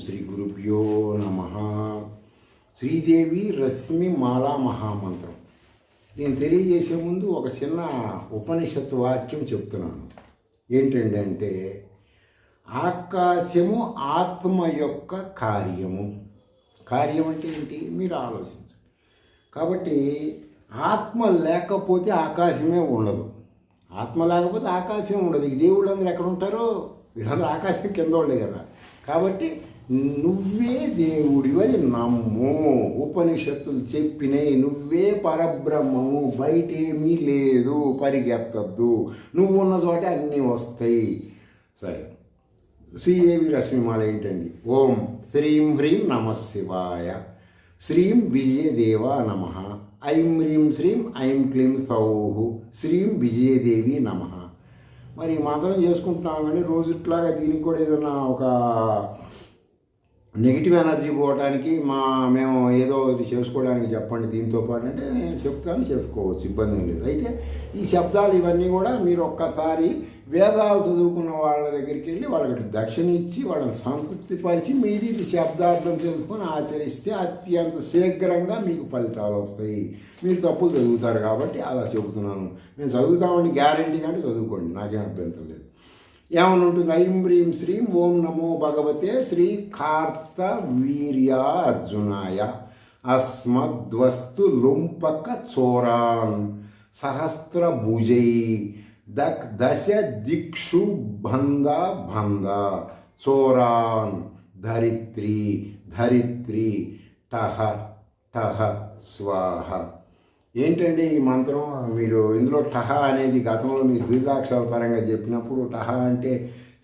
శ్రీ గురుభ్యో నమ. శ్రీదేవి రశ్మి మాలా మహామంత్రం. నేను తెలియజేసే ముందు ఒక చిన్న ఉపనిషత్తు వాక్యం చెప్తున్నాను. ఏంటండి అంటే, ఆకాశము ఆత్మ యొక్క కార్యము. కార్యం అంటే ఏంటి మీరు ఆలోచించండి. కాబట్టి ఆత్మ లేకపోతే ఆకాశమే ఉండదు. ఆత్మ లేకపోతే ఆకాశమే ఉండదు. ఈ దేవుళ్ళందరూ ఎక్కడ ఉంటారో వీళ్ళందరూ ఆకాశం కింద వాళ్ళే కదా. కాబట్టి నువ్వే దేవుడివని నమ్ము. ఉపనిషత్తులు చెప్పినాయి, నువ్వే పరబ్రహ్మము, బయట ఏమీ లేదు, పరిగెత్తద్దు, నువ్వు ఉన్న చోటే అన్నీ వస్తాయి. సరే, శ్రీదేవి రశ్మిమాల ఏంటండి? ఓం శ్రీం హ్రీం నమ శివాయ, శ్రీం విజయదేవ నమ, ఐం హ్రీం శ్రీం ఐం క్లీం సౌహు, శ్రీం విజయదేవి నమ. మరి ఈ మంత్రం చేసుకుంటున్నాం కానీ రోజుట్లాగా దీనికి కూడా ఏదన్నా ఒక నెగిటివ్ ఎనర్జీ పోవడానికి మేము ఏదో ఒకటి చేసుకోవడానికి చెప్పండి దీంతో పాటు అంటే నేను చెప్తాను, చేసుకోవచ్చు, ఇబ్బంది ఏం లేదు. అయితే ఈ శబ్దాలు ఇవన్నీ కూడా మీరు ఒక్కసారి వేదాలు చదువుకున్న వాళ్ళ దగ్గరికి వెళ్ళి వాళ్ళకి దక్షిణ ఇచ్చి వాళ్ళని సంతృప్తిపరిచి మీరు ఇది శబ్దార్థం తెలుసుకొని ఆచరిస్తే అత్యంత శీఘ్రంగా మీకు ఫలితాలు వస్తాయి. మీరు తప్పులు చదువుతారు కాబట్టి అలా చెబుతున్నాను. మేము చదువుతామని గ్యారంటీ కంటే చదువుకోండి, నాకేం అభ్యంతరం లేదు. ఏమని ఉంటుంది? ఐం హ్రీం శ్రీం ఓం నమో భగవతే శ్రీ కార్త వీర్యా అర్జునాయ అస్మద్వస్తు లుంపక చోరాన్ సహస్రభుజై దశ దిక్షు బంద బంద చోరాన్ ధరిత్రి ధరిత్రి టహ టహ స్వాహ. ఏంటండి ఈ మంత్రం? మీరు ఇందులో టహ అనేది గతంలో మీరు బీజాక్షర పరంగా చెప్పినప్పుడు టహ అంటే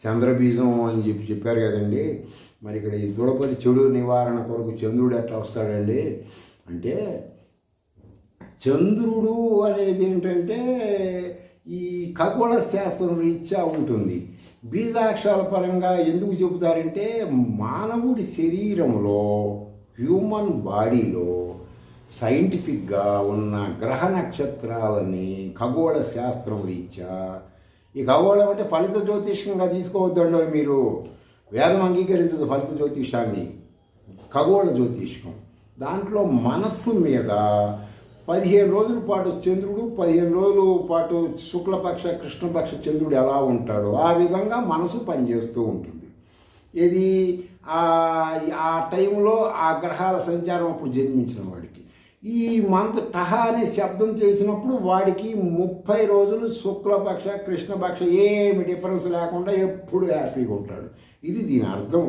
చంద్రబీజం అని చెప్పారు కదండి. మరి ఇక్కడ ఈ దృఢపతి చెడు నివారణ కొరకు చంద్రుడు ఎట్లా వస్తాడండి అంటే, చంద్రుడు అనేది ఏంటంటే ఈ ఖగోళ శాస్త్రం రీత్యా ఉంటుంది. బీజాక్షరాల పరంగా ఎందుకు చెబుతారంటే, మానవుడి శరీరంలో హ్యూమన్ బాడీలో సైంటిఫిక్గా ఉన్న గ్రహ నక్షత్రాలని ఖగోళ శాస్త్రం రీత్యా, ఈ ఖగోళం అంటే ఫలిత జ్యోతిష్కంగా తీసుకోవద్దండి. మీరు వేదం అంగీకరించదు ఫలిత జ్యోతిషాన్ని, ఖగోళ జ్యోతిష్కం. దాంట్లో మనస్సు మీద 15 రోజుల పాటు చంద్రుడు, 15 రోజుల పాటు శుక్లపక్ష కృష్ణపక్ష చంద్రుడు ఎలా ఉంటాడో ఆ విధంగా మనసు పనిచేస్తూ ఉంటుంది. ఇది ఆ టైంలో ఆ గ్రహాల సంచారం అప్పుడు జన్మించిన వాడికి ఈ మంత్ టహ అనే శబ్దం చేసినప్పుడు వాడికి 30 రోజులు శుక్లపక్ష కృష్ణపక్ష ఏమి డిఫరెన్స్ లేకుండా ఎప్పుడు హ్యాపీగా ఉంటాడు. ఇది దీని అర్థం.